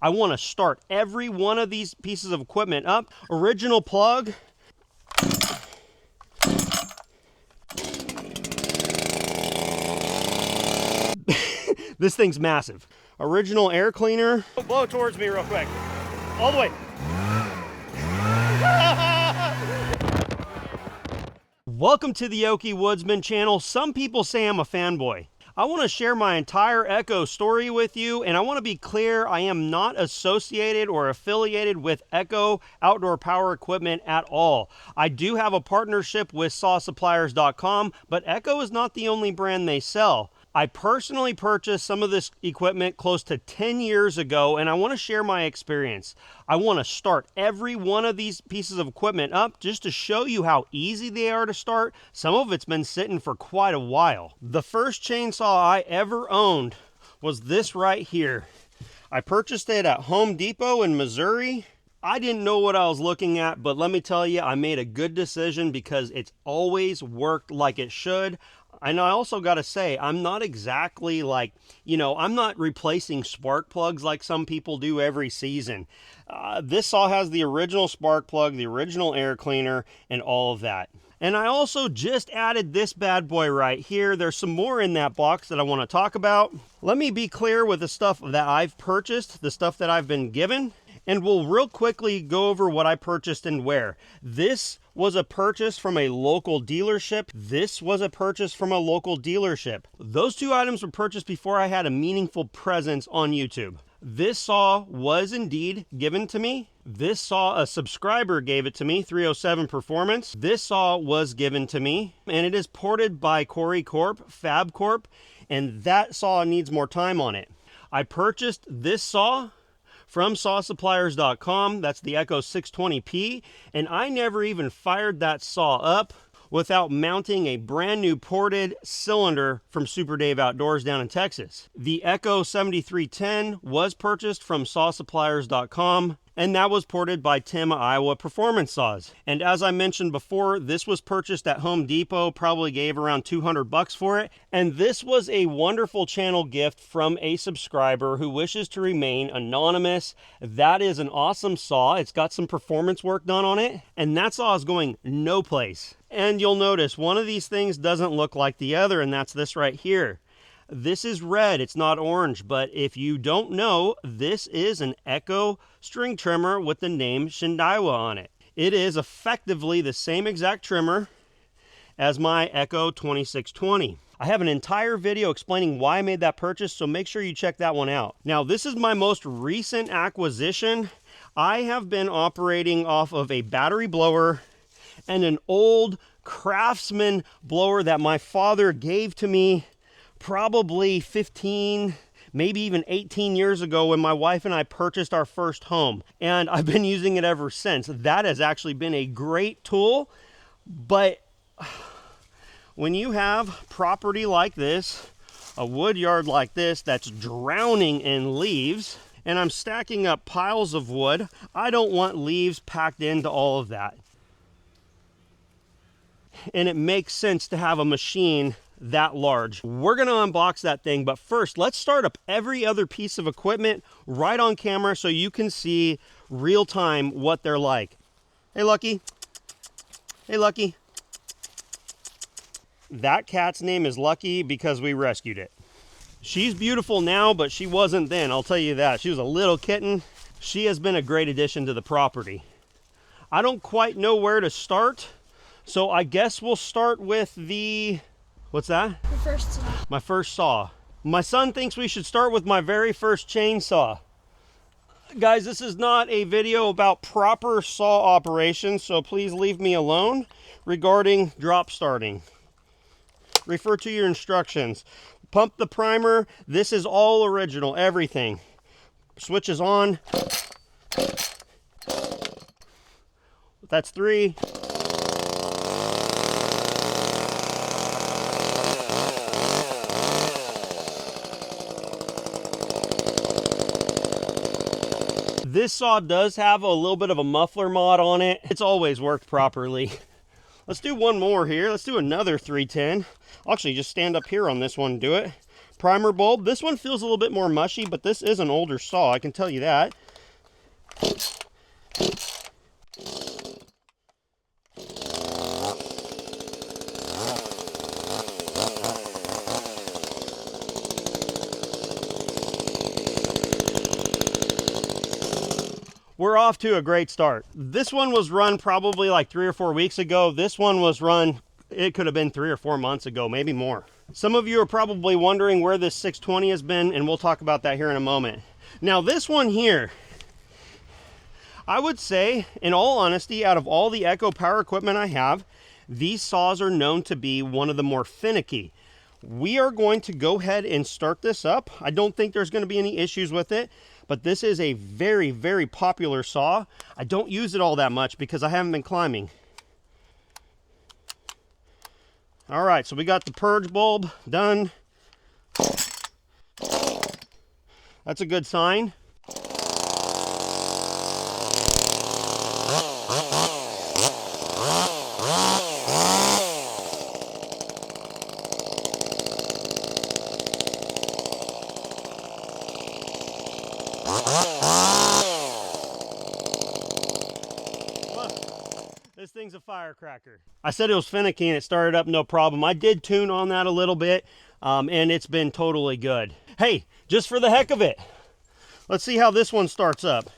I want to start every one of these pieces of equipment up. Original plug. This thing's massive. Original air cleaner. Blow towards me real quick. All the way. Welcome to the Okie Woodsman channel. Some people say I'm a fanboy. I want to share my entire Echo story with you, and I want to be clear, I am not associated or affiliated with Echo outdoor power equipment at all. I do have a partnership with sawsuppliers.com, but Echo is not the only brand they sell. I personally purchased some of this equipment close to 10 years ago, and I want to share my experience. I want to start every one of these pieces of equipment up just to show you how easy they are to start. Some of it's been sitting for quite a while. The first chainsaw I ever owned was this right here. I purchased it at Home Depot in Missouri. I didn't know what I was looking at, but let me tell you, I made a good decision because it's always worked like it should. And I also got to say, I'm not exactly like, I'm not replacing spark plugs like some people do every season. This saw has the original spark plug, the original air cleaner, and all of that. And I also just added this bad boy right here. There's some more in that box that I want to talk about. Let me be clear with the stuff that I've purchased, the stuff that I've been given, and we'll real quickly go over what I purchased and where. This was a purchase from a local dealership. This was a purchase from a local dealership. Those two items were purchased before I had a meaningful presence on YouTube. This saw was indeed given to me. This saw, a subscriber gave it to me, 307 Performance. This saw was given to me, and it is ported by Corey Corp, Fab Corp, and that saw needs more time on it. I purchased this saw from sawsuppliers.com. That's the Echo 620p, and I never even fired that saw up without mounting a brand new ported cylinder from Super Dave Outdoors down in Texas. The Echo 7310 was purchased from sawsuppliers.com, and that was ported by Tim Iowa Performance Saws. And as I mentioned before, this was purchased at Home Depot, probably gave around $200 for it. And this was a wonderful channel gift from a subscriber who wishes to remain anonymous. That is an awesome saw. It's got some performance work done on it, and that saw is going no place. And you'll notice one of these things doesn't look like the other, and that's this right here. This is red, it's not orange, but if you don't know, this is an Echo string trimmer with the name Shindaiwa on it. It is effectively the same exact trimmer as my Echo 2620. I have an entire video explaining why I made that purchase, so make sure you check that one out. Now, this is my most recent acquisition. I have been operating off of a battery blower and an old Craftsman blower that my father gave to me probably 15, maybe even 18 years ago when my wife and I purchased our first home. And I've been using it ever since. That has actually been a great tool. But when you have property like this, a wood yard like this that's drowning in leaves, and I'm stacking up piles of wood, I don't want leaves packed into all of that. And it makes sense to have a machine that large. We're going to unbox that thing, but first let's start up every other piece of equipment right on camera so you can see real time what they're like. Hey Lucky. Hey Lucky. That cat's name is Lucky because we rescued it. She's beautiful now, but she wasn't then, I'll tell you that. She was a little kitten. She has been a great addition to the property. I don't quite know where to start, so I guess we'll start with the... What's that? The first saw. My first saw. My son thinks we should start with my very first chainsaw. Guys, this is not a video about proper saw operation, so please leave me alone regarding drop starting. Refer to your instructions. Pump the primer. This is all original, everything. Switch is on. That's 3. This saw does have a little bit of a muffler mod on it. It's always worked properly. Let's do one more here. Let's do another 310. I'll actually just stand up here on this one and do it. Primer bulb. This one feels a little bit more mushy, but this is an older saw, I can tell you that. We're off to a great start. This one was run probably like 3 or 4 weeks ago. This one was run, it could have been 3 or 4 months ago, maybe more. Some of you are probably wondering where this 620 has been, and we'll talk about that here in a moment. Now this one here, I would say, in all honesty, out of all the Echo power equipment I have, these saws are known to be one of the more finicky. We are going to go ahead and start this up. I don't think there's going to be any issues with it, but this is a very, very popular saw. I don't use it all that much because I haven't been climbing. All right, so we got the purge bulb done. That's a good sign. This thing's a firecracker. I said it was finicky and it started up no problem. I did tune on that a little bit, and it's been totally good. Hey, just for the heck of it, let's see how this one starts up.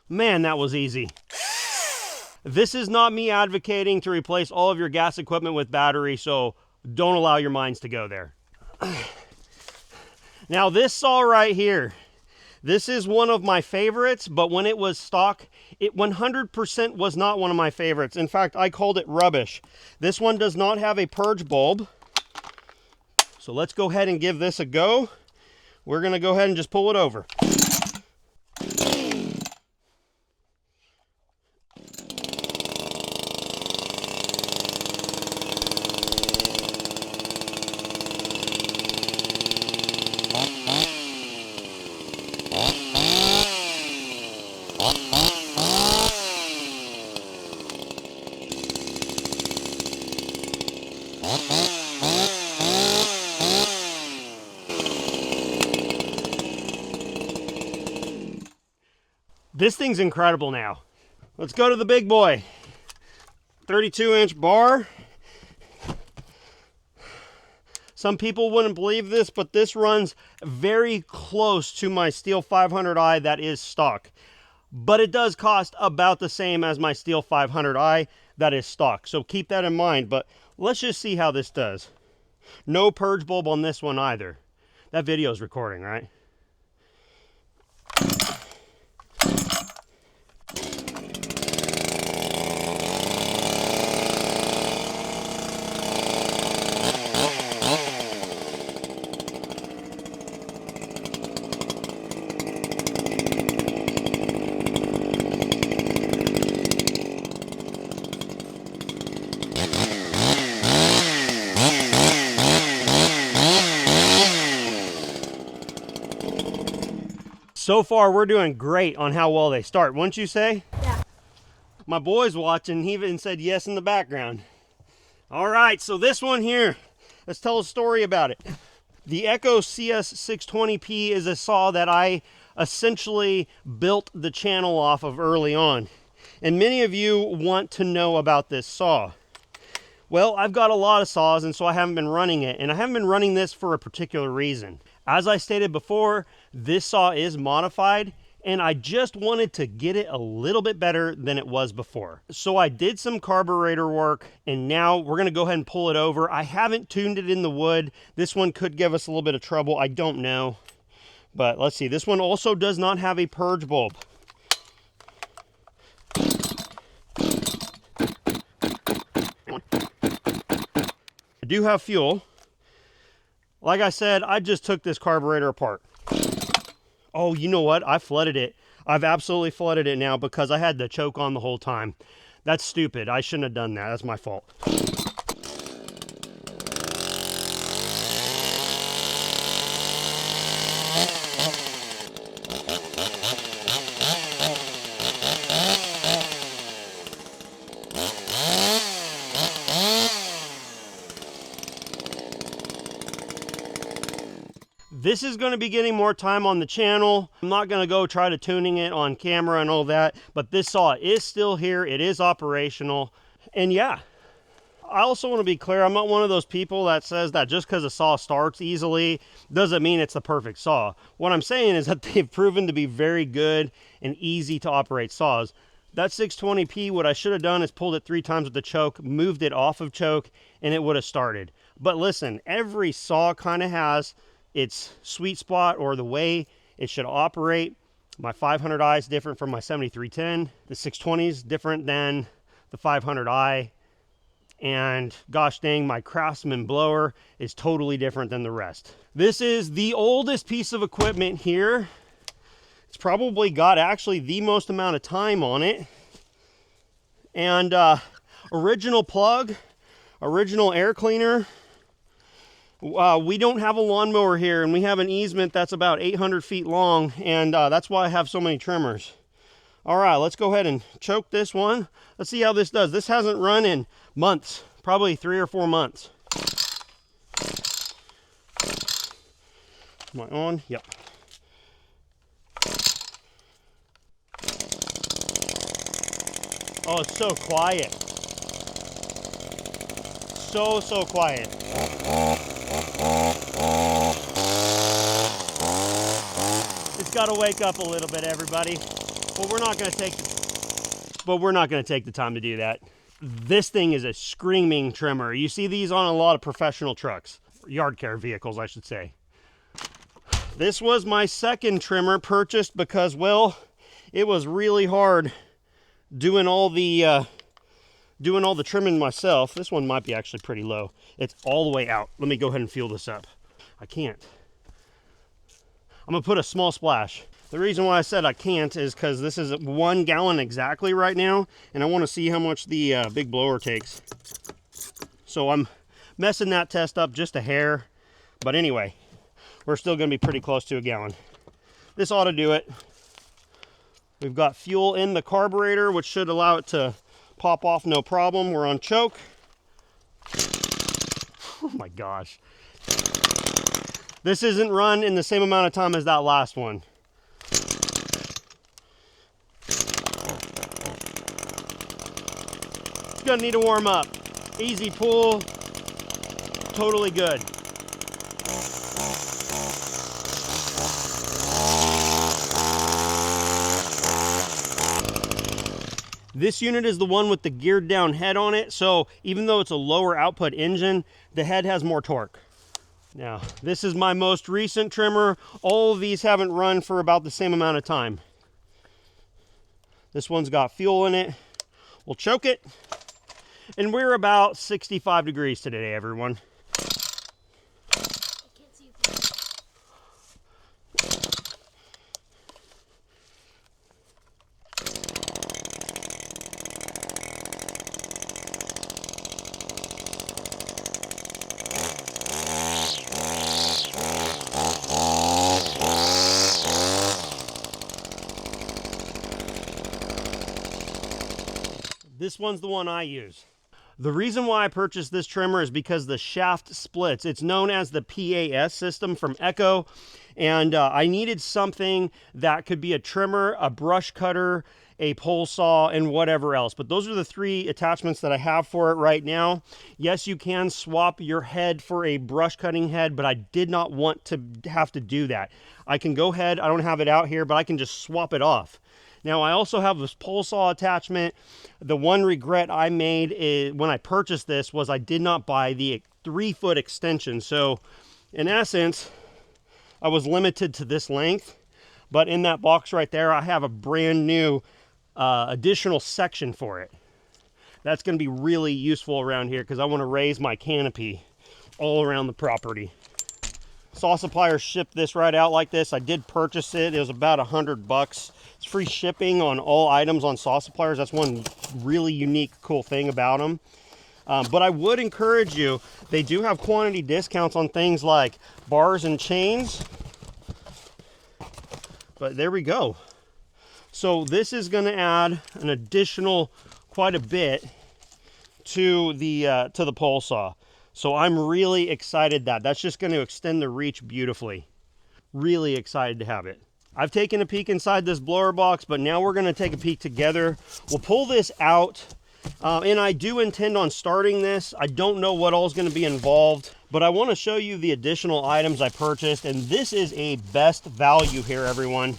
Man, that was easy. This is not me advocating to replace all of your gas equipment with battery, so don't allow your minds to go there. Now this saw right here, this is one of my favorites, but when it was stock, it 100% was not one of my favorites. In fact, I called it rubbish. This one does not have a purge bulb. So let's go ahead and give this a go. We're gonna go ahead and just pull it over. This thing's incredible now. Let's go to the big boy. 32-inch bar. Some people wouldn't believe this, but this runs very close to my Stihl 500i that is stock. But it does cost about the same as my Stihl 500i that is stock. So keep that in mind, but let's just see how this does. No purge bulb on this one either. That video's recording, right? So far, we're doing great on how well they start, wouldn't you say? Yeah. My boy's watching, he even said yes in the background. All right, so this one here, let's tell a story about it. The Echo CS620P is a saw that I essentially built the channel off of early on. And many of you want to know about this saw. Well, I've got a lot of saws, and so I haven't been running it. And I haven't been running this for a particular reason. As I stated before, this saw is modified, and I just wanted to get it a little bit better than it was before. So I did some carburetor work, and now we're gonna go ahead and pull it over. I haven't tuned it in the wood. This one could give us a little bit of trouble, I don't know. But let's see, this one also does not have a purge bulb. I do have fuel. Like I said, I just took this carburetor apart. Oh, you know what? I flooded it. I've absolutely flooded it now because I had the choke on the whole time. That's stupid. I shouldn't have done that. That's my fault. This is going to be getting more time on the channel. I'm not going to go try to tuning it on camera and all that, but this saw is still here. It is operational. And yeah, I also want to be clear, I'm not one of those people that says that just because a saw starts easily doesn't mean it's the perfect saw. What I'm saying is that they've proven to be very good and easy to operate saws. That 620p, what I should have done is pulled it 3 times with the choke, moved it off of choke, and it would have started. But listen, every saw kind of has its sweet spot or the way it should operate. My 500i is different from my 7310. The 620 is different than the 500i. And gosh dang, my Craftsman blower is totally different than the rest. This is the oldest piece of equipment here. It's probably got actually the most amount of time on it. And original plug, original air cleaner. We don't have a lawnmower here, and we have an easement that's about 800 feet long, and that's why I have so many trimmers. All right, let's go ahead and choke this one. Let's see how this does. This hasn't run in months, probably 3 or 4 months. Am I on? Yep. Oh, it's so quiet. So quiet. It's got to wake up a little bit, everybody. But we're not going to take the time to do that. This thing is a screaming trimmer. You see these on a lot of professional trucks, yard care vehicles, I should say. This was my second trimmer purchased because, well, it was really hard doing all the trimming myself. This one might be actually pretty low. It's all the way out. Let me go ahead and fuel this up. I can't. I'm gonna put a small splash. The reason why I said I can't is because this is 1 gallon exactly right now, and I want to see how much the big blower takes. So I'm messing that test up just a hair, but anyway, we're still gonna be pretty close to 1 gallon. This ought to do it. We've got fuel in the carburetor, which should allow it to pop off no problem. We're on choke. Oh my gosh. This isn't run in the same amount of time as that last one. It's gonna need to warm up. Easy pull, totally good. This unit is the one with the geared down head on it, so even though it's a lower output engine, the head has more torque. Now, this is my most recent trimmer. All of these haven't run for about the same amount of time. This one's got fuel in it. We'll choke it. And we're about 65 degrees today, everyone. This one's the one I use. The reason why I purchased this trimmer is because the shaft splits. It's known as the PAS system from Echo, and I needed something that could be a trimmer, a brush cutter, a pole saw, and whatever else. But those are the 3 attachments that I have for it right now. Yes, you can swap your head for a brush cutting head, but I did not want to have to do that. I can go ahead, I don't have it out here, but I can just swap it off. Now, I also have this pole saw attachment. The one regret I made when I purchased this was I did not buy the 3-foot extension. So, in essence, I was limited to this length. But in that box right there, I have a brand new additional section for it. That's going to be really useful around here because I want to raise my canopy all around the property. Saw suppliers ship this right out like this. I did purchase it. It was about $100. It's free shipping on all items on Saw Suppliers. That's one really unique, cool thing about them. But I would encourage you, they do have quantity discounts on things like bars and chains. But there we go. So this is going to add an additional quite a bit to the pole saw. So I'm really excited that that's just going to extend the reach beautifully. Really excited to have it. I've taken a peek inside this blower box, but now we're gonna take a peek together. We'll pull this out, and I do intend on starting this. I don't know what all is gonna be involved, but I wanna show you the additional items I purchased, and this is a best value here, everyone.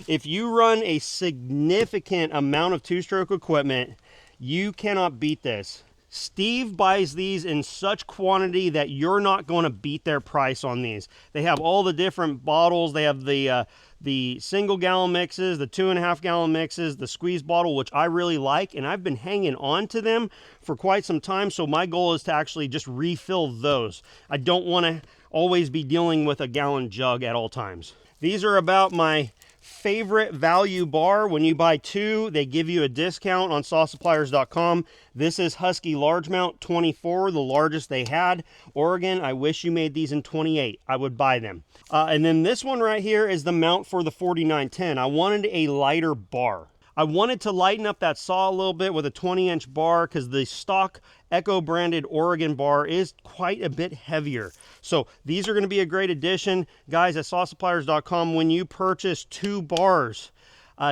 If you run a significant amount of two-stroke equipment, you cannot beat this. Steve buys these in such quantity that you're not going to beat their price on these. They have all the different bottles. They have the single gallon mixes, the 2.5 gallon mixes, the squeeze bottle, which I really like, and I've been hanging on to them for quite some time. So my goal is to actually just refill those. I don't want to always be dealing with a gallon jug at all times. These are about my favorite value bar. When you buy two, they give you a discount on sawsuppliers.com. This is Husky Largemount 24, the largest they had. Oregon, I wish you made these in 28. I would buy them. And then this one right here is the mount for the 4910. I wanted a lighter bar. I wanted to lighten up that saw a little bit with a 20-inch bar because the stock Echo branded Oregon bar is quite a bit heavier. So these are going to be a great addition. Guys, at sawsuppliers.com, when you purchase 2 bars,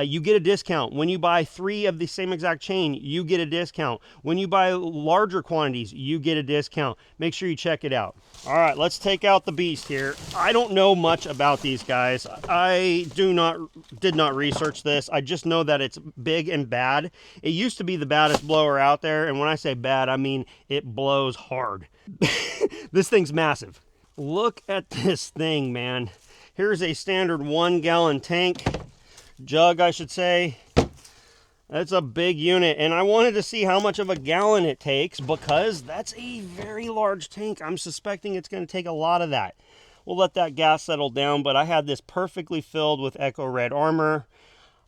you get a discount. When you buy 3 of the same exact chain, you get a discount. When you buy larger quantities, you get a discount. Make sure you check it out. All right, let's take out the beast here. I don't know much about these guys. I did not research this. I just know that it's big and bad. It used to be the baddest blower out there, and when I say bad, I mean it blows hard. This thing's massive. Look at this thing, man. Here's a standard 1 gallon tank. Jug, I should say. That's a big unit, and I wanted to see how much of a gallon it takes because that's a very large tank. I'm suspecting it's going to take a lot of that. We'll let that gas settle down, but I had this perfectly filled with Echo Red Armor,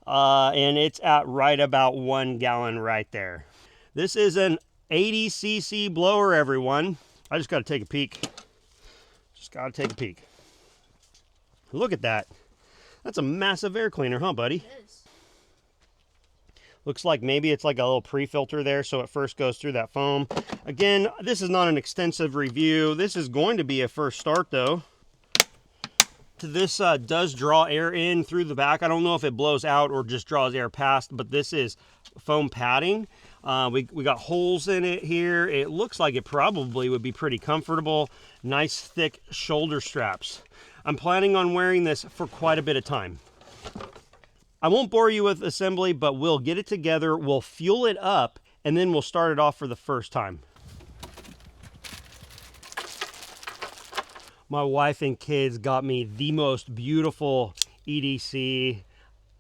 and it's at right about 1 gallon right there. This is an 80cc blower, everyone. I just got to take a peek. Just got to take a peek. Look at that. That's a massive air cleaner, huh, buddy? It is. Looks like maybe it's like a little pre-filter there, so it first goes through that foam. Again, this is not an extensive review. This is going to be a first start, though. This does draw air in through the back. I don't know if it blows out or just draws air past, but this is foam padding. We got holes in it here. It looks like it probably would be pretty comfortable. Nice thick shoulder straps. I'm planning on wearing this for quite a bit of time. I won't bore you with assembly, but we'll get it together, we'll fuel it up, and then we'll start it off for the first time. My wife and kids got me the most beautiful EDC.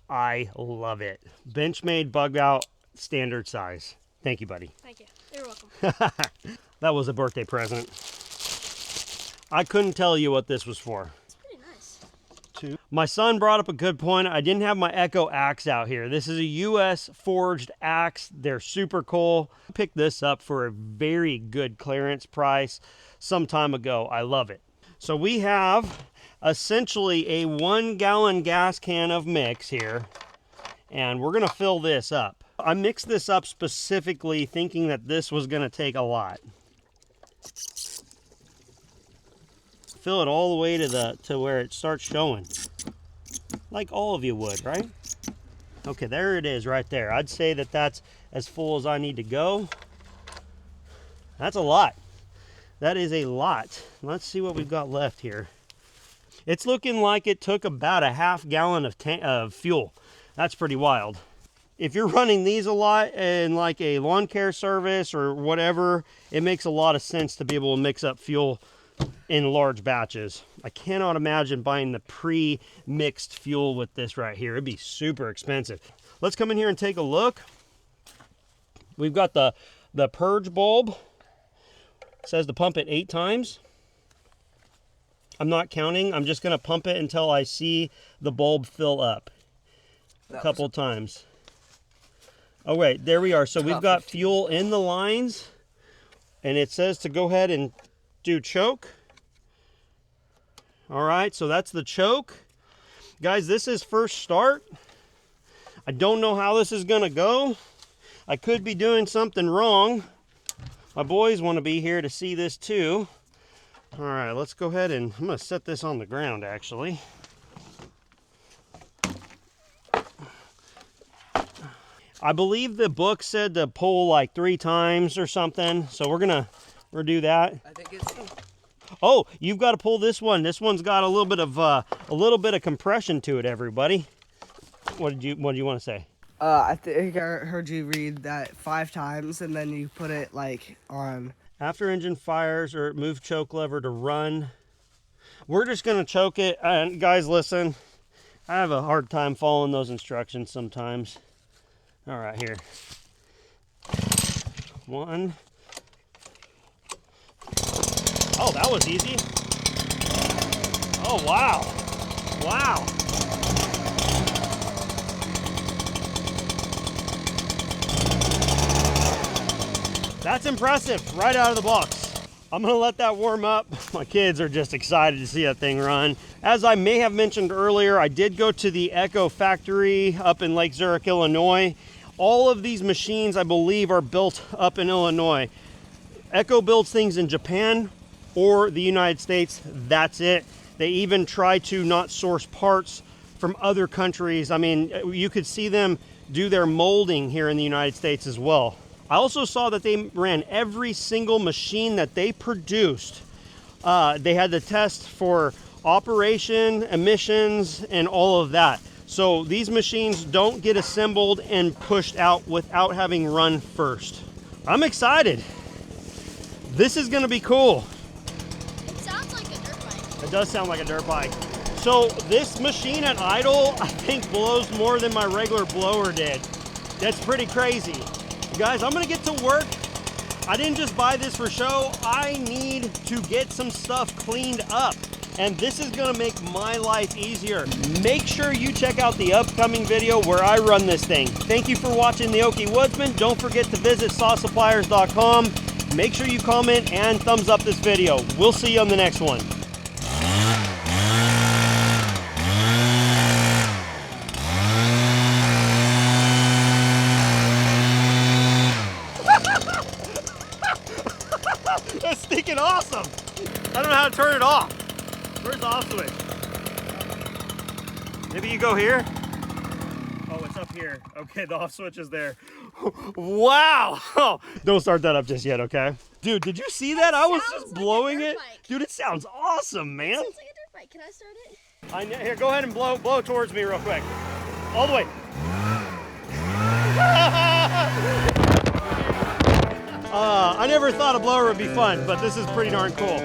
I love it. Benchmade bug out, standard size. Thank you, buddy. Thank you. You're welcome. That was a birthday present. I couldn't tell you what this was for. My son brought up a good point. I didn't have my Echo axe out here. This is a US forged axe. They're super cool. I picked this up for a very good clearance price some time ago. I love it. So we have essentially a 1 gallon gas can of mix here, and we're gonna fill this up. I mixed this up specifically thinking that this was gonna take a lot. Fill it all the way to where it starts showing, like all of you would, right? Okay, there it is right there. I'd say that that's as full as I need to go. That's a lot. That is a lot. Let's see what we've got left here. It's looking like it took about a half gallon of fuel. That's pretty wild. If you're running these a lot in like a lawn care service or whatever, it makes a lot of sense to be able to mix up fuel in large batches. I cannot imagine buying the pre-mixed fuel with this right here. It'd be super expensive. Let's come in here and take a look. We've got the purge bulb. It says to pump it 8 times. I'm not counting. I'm just going to pump it until I see the bulb fill up a couple times. Oh wait, there we are. So we've got fuel in the lines, and it says to go ahead and do choke. All right, so that's the choke. Guys, this is first start. I don't know how this is gonna go. I could be doing something wrong. My boys want to be here to see this too. All right, let's go ahead and I'm gonna set this on the ground actually. I believe the book said to pull like 3 times or something. So we're gonna do that. I think it's... Oh, you've got to pull this one. This one's got a little bit of compression to it, everybody. What do you want to say? I think I heard you read that 5 times, and then you put it like on. After engine fires or move choke lever to run. We're just gonna choke it. And guys, listen, I have a hard time following those instructions sometimes. All right, here. 1. Oh, that was easy. Oh, wow. Wow. That's impressive, right out of the box. I'm gonna let that warm up. My kids are just excited to see that thing run. As I may have mentioned earlier, I did go to the Echo factory up in Lake Zurich, Illinois. All of these machines, I believe, are built up in Illinois. Echo builds things in Japan or the United States. That's it. They even try to not source parts from other countries. I mean, you could see them do their molding here in the United States as well. I also saw that they ran every single machine that they produced. They had to test for operation, emissions, and all of that. So these machines don't get assembled and pushed out without having run first. I'm excited. This is gonna be cool. It sounds like a dirt bike. It does sound like a dirt bike. So this machine at idle, I think blows more than my regular blower did. That's pretty crazy. Guys, I'm gonna get to work. I didn't just buy this for show. I need to get some stuff cleaned up. And this is gonna make my life easier. Make sure you check out the upcoming video where I run this thing. Thank you for watching the Okie Woodsman. Don't forget to visit sawsuppliers.com. Make sure you comment and thumbs up this video. We'll see you on the next one. That's stinking awesome. I don't know how to turn it off. Where's the off switch? Maybe you go here? Oh, it's up here. Okay, the off switch is there. Wow. Oh, don't start that up just yet, okay? Dude, did you see that? I was just blowing it. Dude, it sounds awesome, man. It sounds like a dirt bike. Can I start it? Here, go ahead and blow towards me real quick. All the way. I never thought a blower would be fun, but this is pretty darn cool.